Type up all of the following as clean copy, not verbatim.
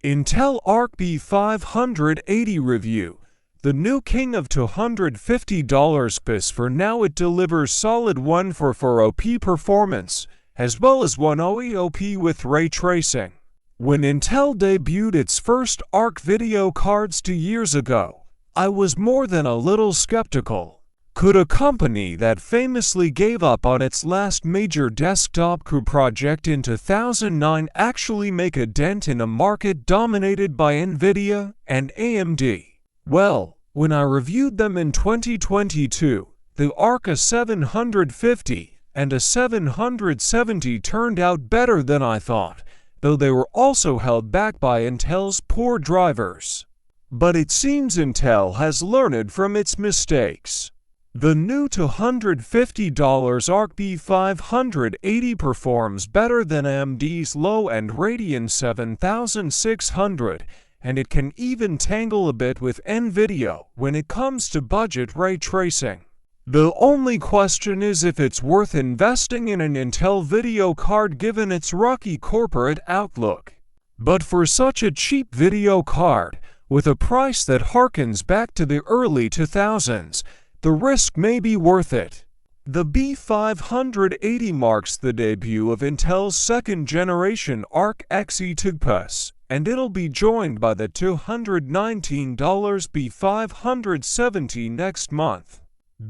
Intel Arc B580 review. The new king of $250 bis. For now it delivers solid 144p performance, as well as 108p with ray tracing. When Intel debuted its first Arc video cards 2 years ago, I was more than a little skeptical. Could a company that famously gave up on its last major desktop project in 2009 actually make a dent in a market dominated by NVIDIA and AMD? Well, when I reviewed them in 2022, the Arc A750 and A770 turned out better than I thought, though they were also held back by Intel's poor drivers. But it seems Intel has learned from its mistakes. The new $250 Arc B580 performs better than AMD's low-end Radeon 7600, and it can even tangle a bit with NVIDIA when it comes to budget ray tracing. The only question is if it's worth investing in an Intel video card given its rocky corporate outlook. But for such a cheap video card, with a price that harkens back to the early 2000s, the risk may be worth it. The B580 marks the debut of Intel's second-generation Arc Xe2 and it'll be joined by the $219 B570 next month.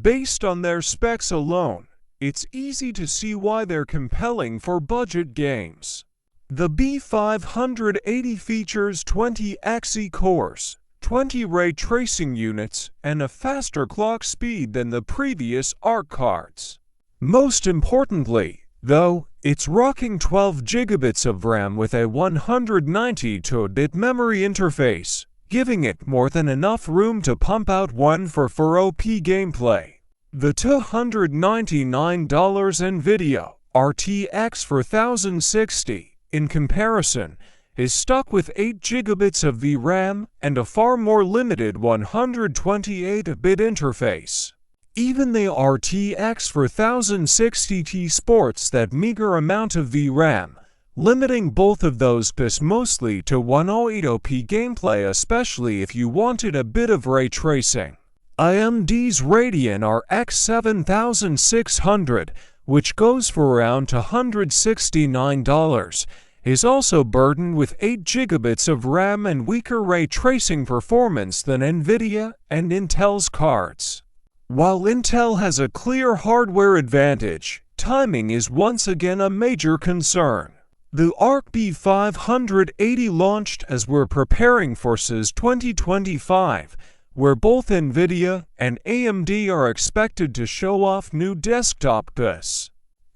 Based on their specs alone, it's easy to see why they're compelling for budget games. The B580 features 20 Xe cores, 20 ray tracing units, and a faster clock speed than the previous Arc cards. Most importantly, though, it's rocking 12 GB of RAM with a 192-bit memory interface, giving it more than enough room to pump out 144p gameplay. The $299 NVIDIA RTX 4060, in comparison, is stuck with 8 GB of VRAM and a far more limited 128-bit interface. Even the RTX 4060 sports that meager amount of VRAM, limiting both of those bits mostly to 108p gameplay, especially if you wanted a bit of ray tracing. AMD's Radeon RX 7600, which goes for around $169, is also burdened with 8 GB of RAM and weaker ray tracing performance than NVIDIA and Intel's cards. While Intel has a clear hardware advantage, timing is once again a major concern. The Arc B580 launched as we're preparing for CES 2025, where both NVIDIA and AMD are expected to show off new desktop BIOS.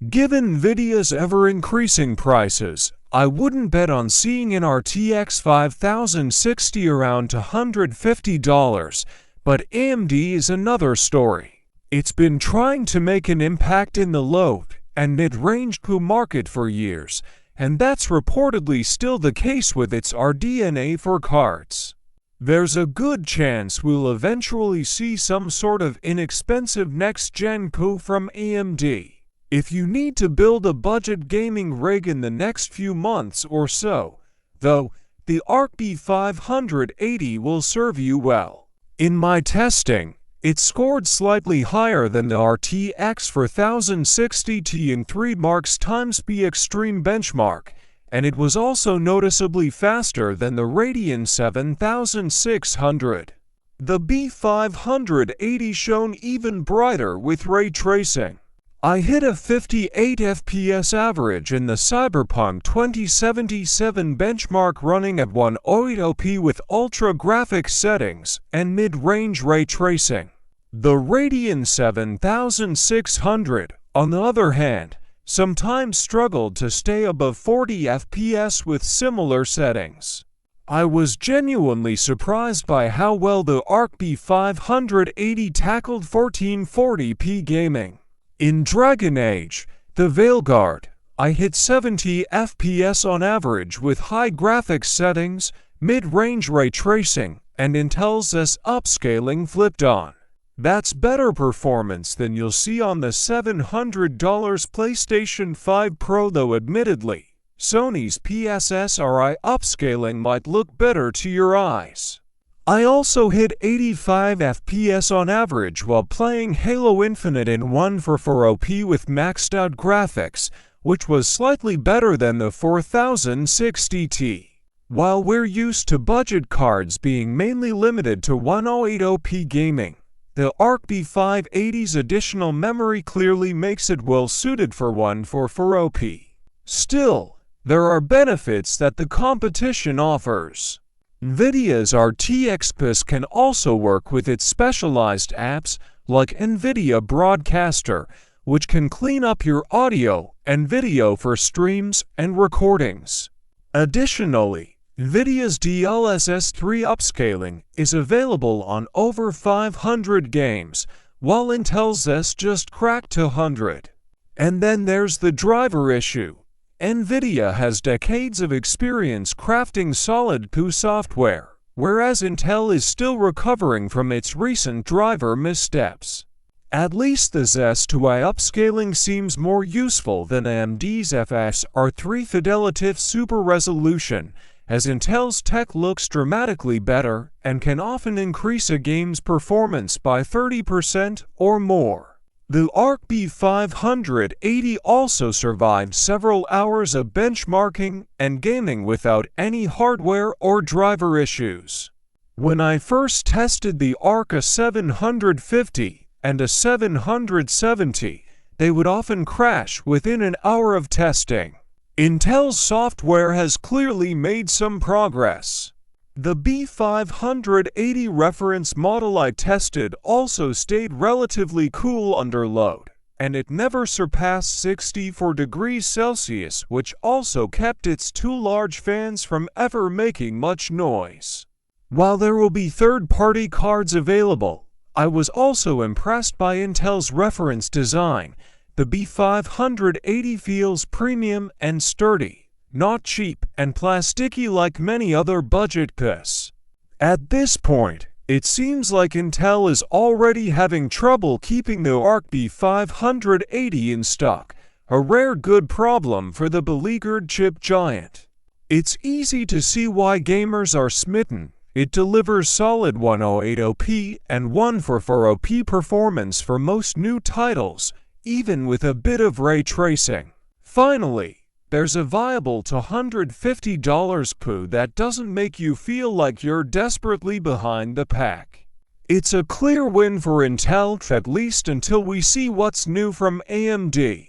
Given NVIDIA's ever-increasing prices, I wouldn't bet on seeing an RTX 5060 around $150, but AMD is another story. It's been trying to make an impact in the low and mid-range market for years, and that's reportedly still the case with its RDNA for cards. There's a good chance we'll eventually see some sort of inexpensive next-gen coup from AMD. If you need to build a budget gaming rig in the next few months or so, though, the Arc B580 will serve you well. In my testing, it scored slightly higher than the RTX 4060 Ti in 3 marks times B Extreme benchmark, and it was also noticeably faster than the Radeon 7600. The B580 shone even brighter with ray tracing. I hit a 58 FPS average in the Cyberpunk 2077 benchmark running at 108p with ultra graphics settings and mid-range ray tracing. The Radeon 7600, on the other hand, sometimes struggled to stay above 40 FPS with similar settings. I was genuinely surprised by how well the Arc B580 tackled 1440p gaming. In Dragon Age, the Veilguard, I hit 70 FPS on average with high graphics settings, mid-range ray tracing, and Intel's upscaling flipped on. That's better performance than you'll see on the $700 PlayStation 5 Pro, though admittedly, Sony's PSSRI upscaling might look better to your eyes. I also hit 85 FPS on average while playing Halo Infinite in 144p with maxed out graphics, which was slightly better than the 4060 Ti. While we're used to budget cards being mainly limited to 1080p gaming, the Arc B580's additional memory clearly makes it well suited for 144p. Still, there are benefits that the competition offers. NVIDIA's RTX bus can also work with its specialized apps like NVIDIA Broadcaster, which can clean up your audio and video for streams and recordings. Additionally, NVIDIA's DLSS 3 upscaling is available on over 500 games, while Intel's S just cracked 200. And then there's the driver issue. NVIDIA has decades of experience crafting solid GPU software, whereas Intel is still recovering from its recent driver missteps. At least the Z2i upscaling seems more useful than AMD's FSR3 Fidelity Super Resolution, as Intel's tech looks dramatically better and can often increase a game's performance by 30% or more. The Arc B580 also survived several hours of benchmarking and gaming without any hardware or driver issues. When I first tested the Arc A750 and A770, they would often crash within an hour of testing. Intel's software has clearly made some progress. The B580 reference model I tested also stayed relatively cool under load, and it never surpassed 64 degrees Celsius, which also kept its two large fans from ever making much noise. While there will be third-party cards available, I was also impressed by Intel's reference design. The B580 feels premium and sturdy, not cheap and plasticky like many other budget GPUs. At this point, it seems like Intel is already having trouble keeping the Arc B580 in stock, a rare good problem for the beleaguered chip giant. It's easy to see why gamers are smitten. It delivers solid 1080p and 144p performance for most new titles, even with a bit of ray tracing. Finally, there's a viable $250 GPU that doesn't make you feel like you're desperately behind the pack. It's a clear win for Intel, at least until we see what's new from AMD.